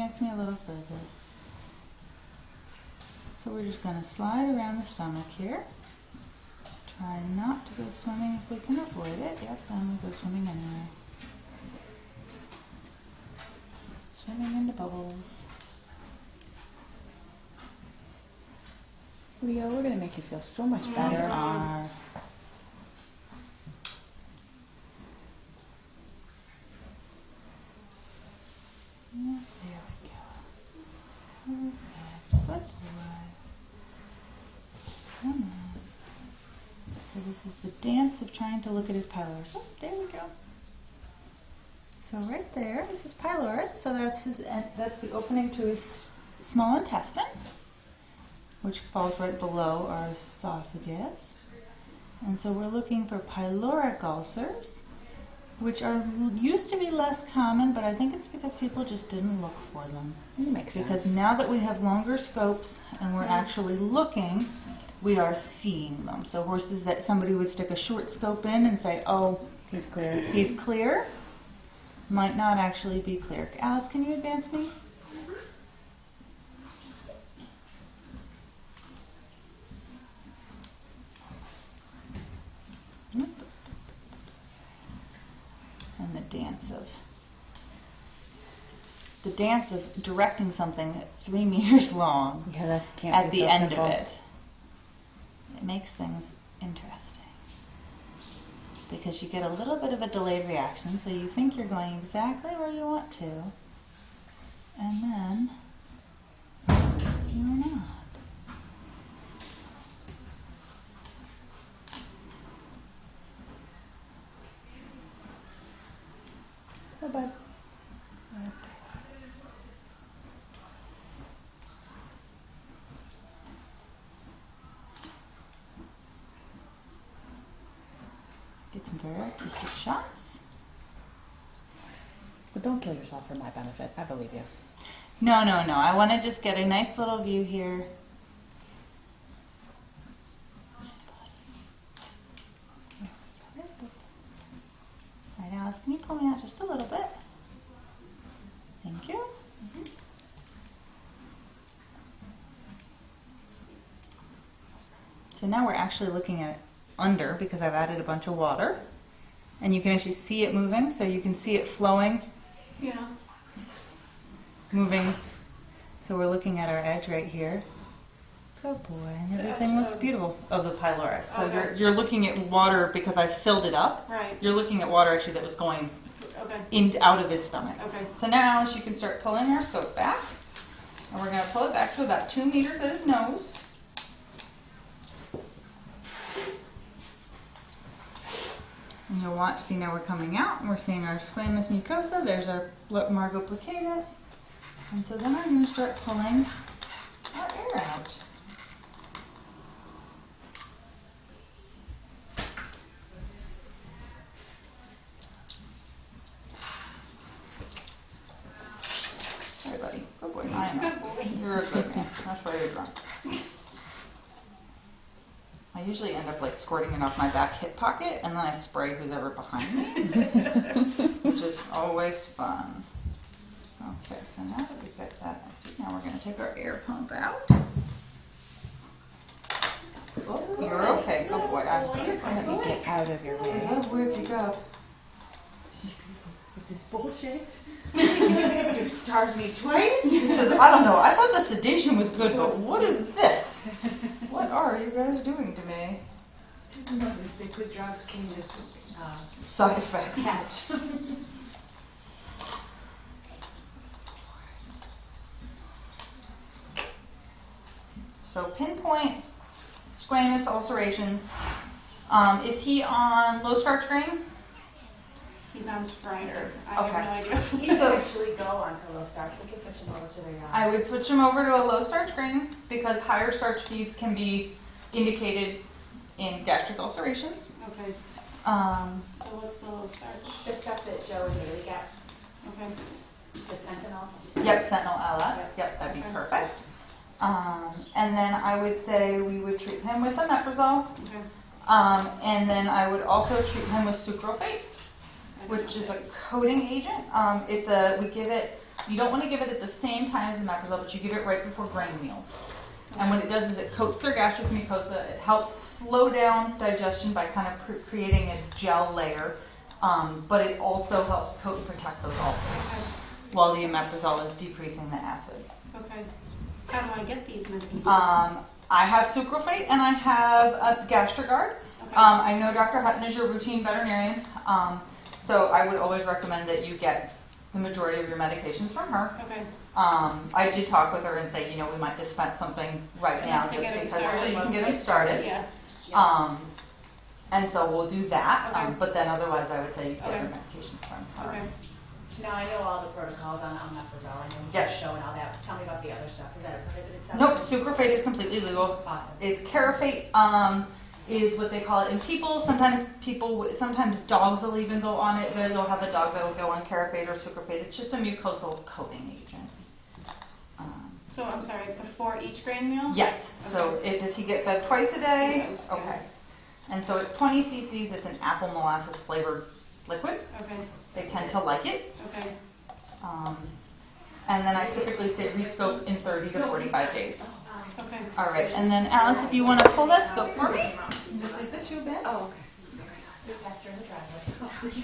advance me a little further? So we're just going to slide around the stomach here. Try not to go swimming if we can avoid it. Yep, then we'll go swimming anyway. Swimming into bubbles. Leo, we're going to make you feel so much better. There are. Yeah, there we go. Perfect. Good boy. Come on. So this is the dance of trying to look at his pylorus. Oh, there we go. So right there is his pylorus. So that's the opening to his small intestine, which falls right below our esophagus. And so we're looking for pyloric ulcers, which used to be less common, but I think it's because people just didn't look for them. It makes sense. Because now that we have longer scopes and we're actually looking, we are seeing them. So horses that somebody would stick a short scope in and say, oh, He's clear. he's clear, might not actually be clear. Alice, can you advance me? And the dance of directing something 3 meters long at the end of it. It makes things interesting because you get a little bit of a delayed reaction, so you think you're going exactly where you want to, and then you're not. Bye-bye. Get some very artistic shots. But don't kill yourself for my benefit. I believe you. No. I want to just get a nice little view here. All right, Alice, can you pull me out just a little bit? Thank you. So now we're actually looking at under because I've added a bunch of water. And you can actually see it moving, so you can see it flowing. Yeah. Moving. So we're looking at our edge right here. Good boy, and everything looks beautiful of the pylorus. So Okay. you're looking at water because I filled it up. Right. You're looking at water actually that was going Okay. out of his stomach. Okay. So now, Alice, you can start pulling our scope back. And we're going to pull it back to about 2 meters at his nose. And you'll watch, see now we're coming out, and we're seeing our squamous mucosa. There's our margo plicatus. And so then I'm going to start pulling our air out. Hey, buddy. Good boy. I know. You're a good man. That's why you're drunk. I usually end up like squirting it off my back hip pocket, and then I spray who's ever behind me, which is always fun. Okay, so now that we've got that empty, now we're going to take our air pump out. Oh, you're okay. Good boy. I'm sorry. Let me get out of your way. Where'd you go? This is bullshit. You've starved me twice. He says, I don't know. I thought the sedation was good, but what is this? What are you guys doing to me? The good drugs came with Side effects. catch. So pinpoint squamous ulcerations. Is he on low starch grain? He's on Strider. I Okay. have no idea. He can actually go onto low starch. We can switch him over to the I would switch him over to a low starch grain because higher starch feeds can be indicated in gastric ulcerations. Okay. So what's the low starch? the stuff that Joe and Haley got, Okay. the Sentinel. Yep, Sentinel LS. Yep, that'd be perfect. And then I would say we would treat him with omeprazole. Okay. And then I would also treat him with sucralfate, which is a coating agent. We give it You don't want to give it at the same time as the omeprazole, but you give it right before grain meals. And what it does is it coats their gastric mucosa. It helps slow down digestion by kind of creating a gel layer, but it also helps coat and protect those ulcers while the omeprazole is decreasing the acid. Okay. How do I get these medications? I have sucralfate and I have a Gastrogard. Okay. I know Dr. Hutton is your routine veterinarian, so I would always recommend that you get the majority of your medications from her. Okay. I did talk with her and say, we might dispense something right now To just get 'em because so started. you can get them started. Yeah. And so we'll do that, Okay. but then otherwise I would say you get Okay. your medications from her. Okay. Now, I know all the protocols on omeprazole, I know you Yes. just showing all that. Tell me about the other stuff. Is that a prohibited Nope, substance? sucralfate is completely legal. Awesome. It's carafate, is what they call it in people. Sometimes dogs will even go on it. They'll have a dog that'll go on carafate or sucralfate. It's just a mucosal coating agent. So I'm sorry, before each grain meal? Yes. So does he get fed twice a day? He does, yeah. Okay. And so it's 20 cc's. It's an apple molasses flavored liquid. Okay. They tend to like it. Okay. And then I typically say rescope in 30 to 45 days. Okay. All right. And then Alice, if you want to pull that scope for me. This is a tube in. Oh, okay. Faster in the driveway.